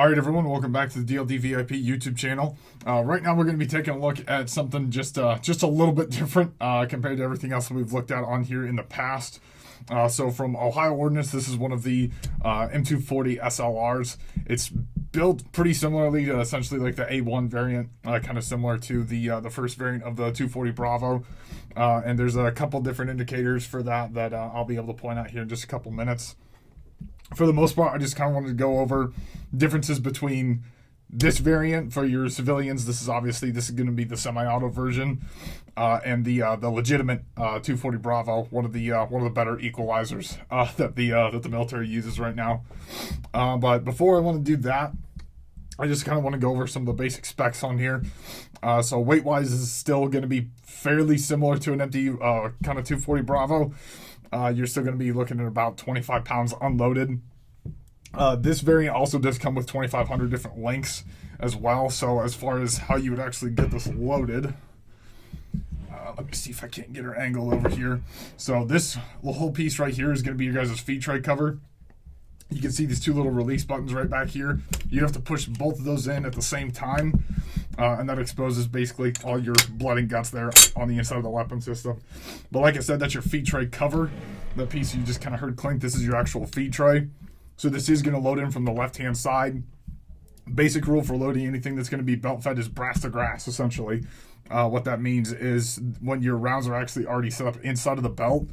All right, everyone, welcome back to the dld-vip YouTube channel. Right now, we're going to be taking a look at something just a little bit different compared to everything else that we've looked at on here in the past. So from Ohio Ordnance, this is one of the M240-SLRs. It's built pretty similarly to essentially like the A1 variant, kind of similar to the first variant of the 240 Bravo. And there's a couple different indicators for that I'll be able to point out here in just a couple minutes. For the most part, I just kind of wanted to go over differences between this variant for your civilians. This is going to be the semi-auto version, and the legitimate 240 Bravo, one of the better equalizers that the military uses right now. But before I want to do that, I just kind of want to go over some of the basic specs on here. So weight-wise, this is still going to be fairly similar to an empty kind of 240 Bravo. You're still going to be looking at about 25 pounds unloaded. This variant also does come with 2,500 different lengths as well. So as far as how you would actually get this loaded, let me see if I can't get her angled over here. So this whole piece right here is going to be your guys' feed tray cover. You can see these two little release buttons right back here. You have to push both of those in at the same time, and that exposes basically all your blood and guts there on the inside of the weapon system. But like I said, that's your feed tray cover. The piece you just kind of heard clink, this is your actual feed tray. So this is going to load in from the left-hand side. Basic rule for loading anything that's going to be belt-fed is brass to grass, essentially. What that means is when your rounds are actually already set up inside of the belt,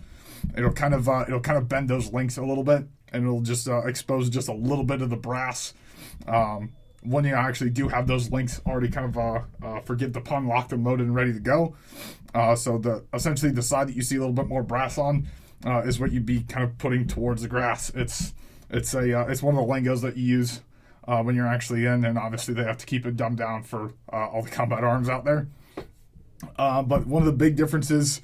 it'll kind of bend those links a little bit, and it'll just expose just a little bit of the brass. When you actually do have those links already kind of, forgive the pun, locked and loaded and ready to go. So essentially the side that you see a little bit more brass on is what you'd be kind of putting towards the grass. It's one of the lingos that you use when you're actually in, and obviously they have to keep it dumbed down for all the combat arms out there. But one of the big differences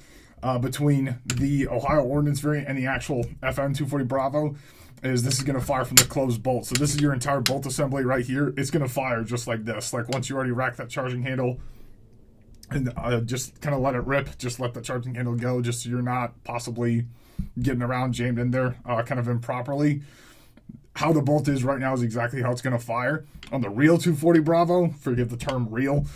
between the Ohio Ordnance variant and the actual FM240 Bravo is this is going to fire from the closed bolt. So this is your entire bolt assembly right here. It's going to fire just like this. Like once you already rack that charging handle and just kind of let it rip, just let the charging handle go, just so you're not possibly getting around jammed in there kind of improperly. How the bolt is right now is exactly how it's going to fire. On the real 240 Bravo, forgive the term real,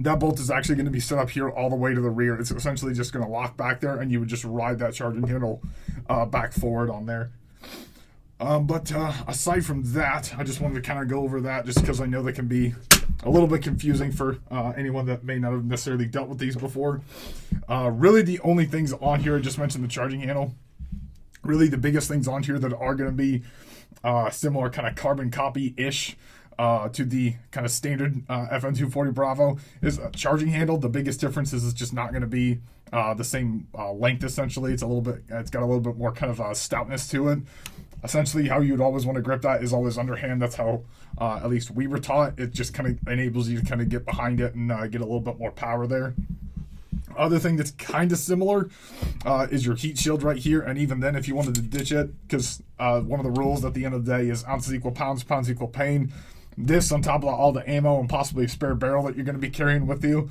that bolt is actually going to be set up here all the way to the rear. It's essentially just going to lock back there, and you would just ride that charging handle back forward on there. But aside from that, I just wanted to kind of go over that just because I know they can be a little bit confusing for anyone that may not have necessarily dealt with these before. Really, the only things on here, I just mentioned the charging handle. Really, the biggest things on here that are going to be similar kind of carbon copy-ish to the kind of standard FM240 Bravo is a charging handle. The biggest difference is it's just not going to be the same length, essentially. It's got a little bit more kind of stoutness to it. Essentially, how you would always want to grip that is always underhand. That's how at least we were taught. It just kind of enables you to kind of get behind it and get a little bit more power there. Other thing that's kind of similar is your heat shield right here. And even then, if you wanted to ditch it, because one of the rules at the end of the day is ounces equal pounds, pounds equal pain. This on top of all the ammo and possibly a spare barrel that you're going to be carrying with you,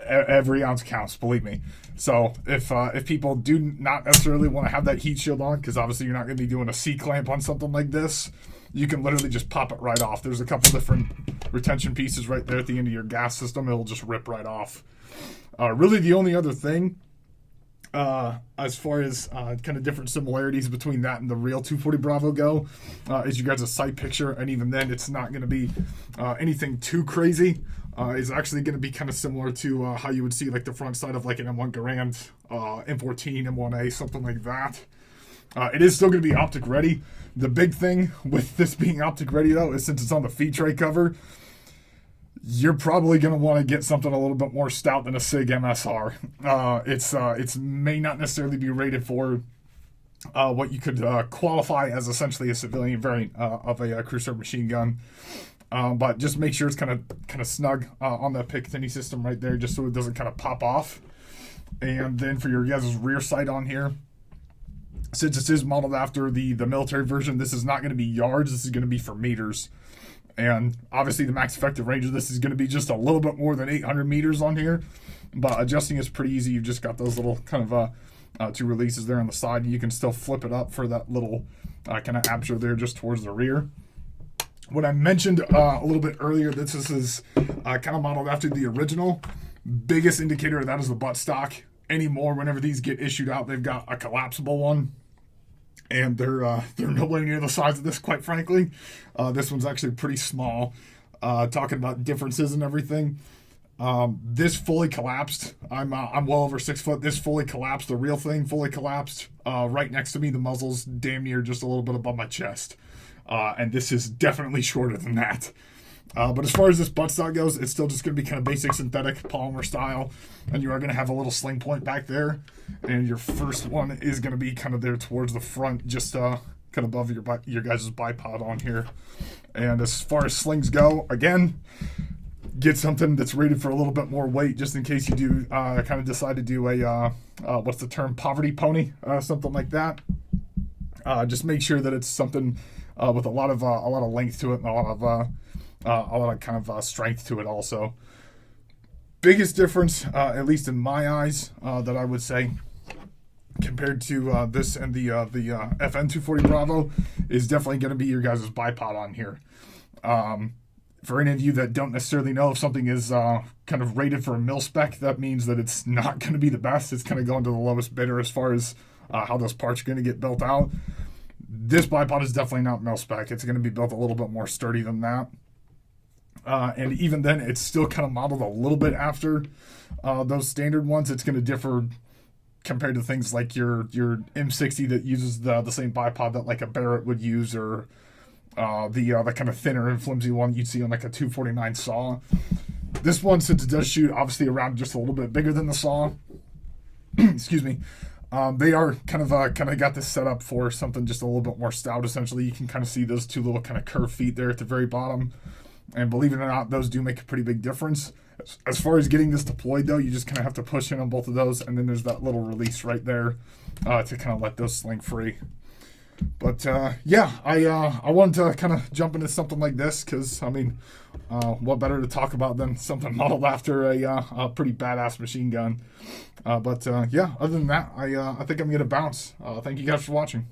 every ounce counts, believe me. So if people do not necessarily want to have that heat shield on, because obviously you're not going to be doing a C-clamp on something like this, you can literally just pop it right off. There's a couple different retention pieces right there at the end of your gas system. It'll just rip right off. Really the only other thing as far as kind of different similarities between that and the real 240 Bravo go is you guys a sight picture, and even then it's not going to be anything too crazy. It's actually going to be kind of similar to how you would see like the front side of like an M1 Garand, M14, M1A, something like that. It is still going to be optic ready. The big thing with this being optic ready though is since it's on the feed tray cover, you're probably going to want to get something a little bit more stout than a SIG MSR. It's may not necessarily be rated for what you could qualify as essentially a civilian variant of a cruiser machine gun. But just make sure it's kind of snug on that Picatinny system right there, just so it doesn't kind of pop off. And then for your guys' rear sight on here, since this is modeled after the military version, this is not going to be yards. This is going to be for meters. And obviously the max effective range of this is going to be just a little bit more than 800 meters on here. But adjusting is pretty easy. You've just got those little kind of two releases there on the side. And you can still flip it up for that little kind of aperture there just towards the rear. When I mentioned a little bit earlier that this is kind of modeled after the original, biggest indicator of that is the buttstock. Anymore, whenever these get issued out, they've got a collapsible one, and they're nowhere near the size of this, quite frankly. This one's actually pretty small. Talking about differences and everything. This fully collapsed. I'm well over 6 foot. This fully collapsed. The real thing fully collapsed. Right next to me, the muzzle's damn near just a little bit above my chest. And this is definitely shorter than that. But as far as this buttstock goes, it's still just going to be kind of basic synthetic polymer style. And you are going to have a little sling point back there. And your first one is going to be kind of there towards the front, just kind of above your guys' bipod on here. And as far as slings go, again, get something that's rated for a little bit more weight, just in case you do kind of decide to do a, what's the term, poverty pony, something like that. Just make sure that it's something with a lot of length to it and a lot of kind of strength to it also. Biggest difference, at least in my eyes, that I would say compared to this and the FN240 Bravo is definitely going to be your guys' bipod on here. For any of you that don't necessarily know if something is kind of rated for a mil spec, that means that it's not going to be the best. It's kind of going to the lowest bidder as far as how those parts are going to get built out. This bipod is definitely not mil spec. It's going to be built a little bit more sturdy than that. And even then, it's still kind of modeled a little bit after those standard ones. It's going to differ compared to things like your M60 that uses the same bipod that like a Barrett would use, or the kind of thinner and flimsy one you'd see on like a 249 saw. This one, since it does shoot obviously around just a little bit bigger than the saw, excuse me, they are kind of got this set up for something just a little bit more stout. Essentially, you can kind of see those two little kind of curved feet there at the very bottom. And believe it or not, those do make a pretty big difference. As far as getting this deployed, though, you just kind of have to push in on both of those, and then there's that little release right there to kind of let those sling free. But yeah, I wanted to kind of jump into something like this because, I mean, what better to talk about than something modeled after a pretty badass machine gun. But yeah, other than that, I think I'm going to bounce. Thank you guys for watching.